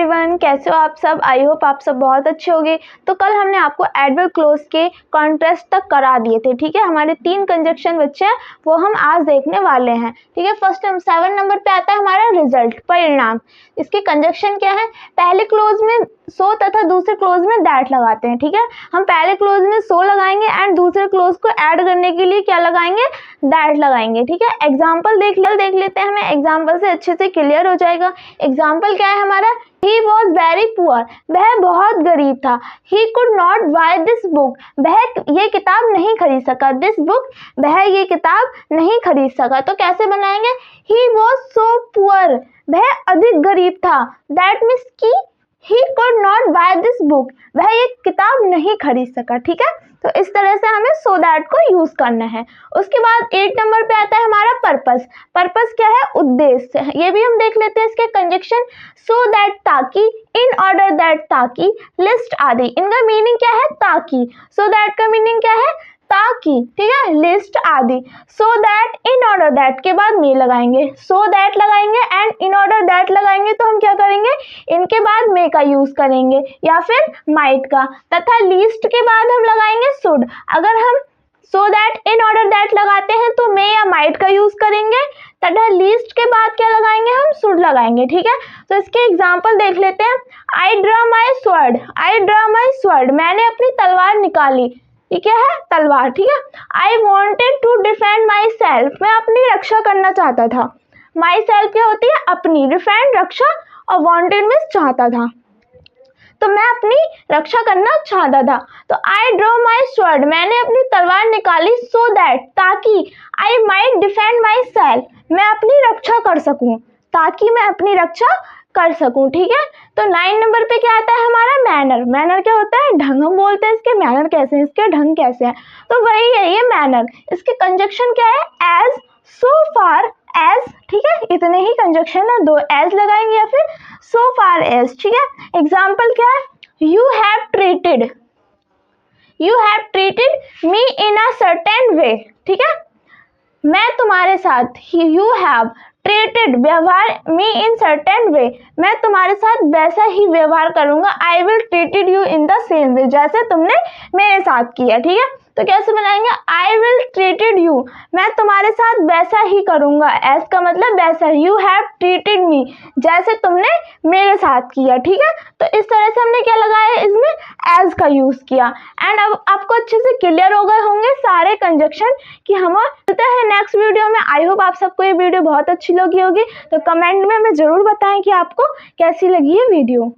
Everyone, कैसे हो आप सब। आई होप आप सब बहुत अच्छे होंगे। तो कल हमने आपको एडवर्ब क्लोज के कॉन्ट्रास्ट तक करा दिए थे, ठीक है। हमारे 3 कंजक्शन बच्चे हैं, वो हम आज देखने वाले हैं, ठीक है। फर्स्ट 7 नंबर पे आता है हमारा रिजल्ट, परिणाम। इसके कंजक्शन क्या है, पहले क्लोज में सो तथा दूसरे क्लोज में दैट लगाते हैं, ठीक है। हम पहले क्लोज में सो लगाएंगे एंड दूसरे क्लोज को ऐड करने के लिए क्या लगाएंगे, दैट लगाएंगे, ठीक है। एग्जाम्पल देख लेते हैं, हमें एग्जाम्पल से अच्छे से क्लियर हो जाएगा। एग्जाम्पल क्या है हमारा, ही वॉज वेरी पुअर, वह बहुत गरीब था। He could not buy this book, वह ये किताब नहीं खरीद सका। दिस बुक, वह ये किताब नहीं खरीद सका। तो कैसे बनाएंगे, ही वॉज सो पुअर, वह अधिक गरीब था। दैट मीन्स की he could not buy this book, वह ये किताब नहीं खरीद सका, ठीक है। तो इस तरह से हमें सो दैट को यूज करना है। उसके बाद 8 नंबर पे आता है हमारा पर्पस। पर्पस क्या है, उद्देश्य। ये भी हम देख लेते हैं इसके कंजक्शन, सो दैट ताकि, इन ऑर्डर दैट ताकि, लिस्ट आदि। इनका मीनिंग क्या है, ताकि। सो दैट का मीनिंग क्या है, ताकि, ठीक है, लिस्ट आदि। So that, in order that के बाद मे लगाएंगे, सो दैट लगाएंगे एंड इन ऑर्डर दैट लगाएंगे तो हम क्या करेंगे, इनके बाद मे का यूज करेंगे या फिर माइट का, तथा लीस्ट के बाद हम लगाएंगे शुड। अगर हम so that, in order that लगाते हैं तो मे या माइट का यूज करेंगे, तथा लीस्ट के बाद क्या लगाएंगे, हम शुड लगाएंगे, ठीक है। तो इसके एग्जाम्पल देख लेते हैं। आई ड्रा माई स्वर्ड, आई ड्रा माई स्वर्ड, मैंने अपनी तलवार निकाली। ये क्या है, तलवार, ठीक है। I wanted to defend myself, मैं अपनी रक्षा करना चाहता था। माई सेल्फ क्या होती है, अपनी, डिफेंड रक्षा, और वॉन्टेड मीन्स चाहता था, तो मैं अपनी रक्षा करना चाहता था। तो आई ड्रॉ माई स्वर्ड, मैंने अपनी तलवार निकाली, सो दैट, ताकि, I might defend myself, मैं अपनी रक्षा कर सकूं, ताकि मैं अपनी रक्षा कर सकूं, ठीक है। तो 9 नंबर पे क्या आता है हमारा, मैनर। मैनर क्या होता है, ढंग। हम बोलते हैं इसके मैनर कैसे हैं, इसके ढंग कैसे हैं, तो वही है ये मैनर। इसके कंजक्शन क्या है, एज, सो फार एज, ठीक है। इतने ही कंजक्शन है, 2 एज लगाएंगे या फिर सो फार एज, ठीक है। एग्जाम्पल क्या है, you have treated, you have treated me in a certain way, ठीक है। मैं तुम्हारे साथ, यू हैव ट्रीटेड, व्यवहार, मी इन सर्टेन वे, मैं तुम्हारे साथ वैसा ही व्यवहार करूंगा। I will treated you in the same way, जैसे तुमने मेरे साथ किया, ठीक है। तो कैसे बनाएंगे, आई विल ट्रीटेड यू, मैं तुम्हारे साथ वैसा ही करूंगा। एज का मतलब वैसा, यू हैव ट्रीटेड मी, जैसे तुमने मेरे साथ किया, ठीक है। तो इस तरह से हमने क्या लगाया, इसमें एज का यूज किया। एंड अब आपको अच्छे से क्लियर हो गए होंगे सारे कंजक्शन कि हम मिलते हैं नेक्स्ट वीडियो में। आई होप आप सबको ये वीडियो बहुत अच्छी लगी होगी। तो कमेंट में हमें जरूर बताएं कि आपको कैसी लगी ये वीडियो।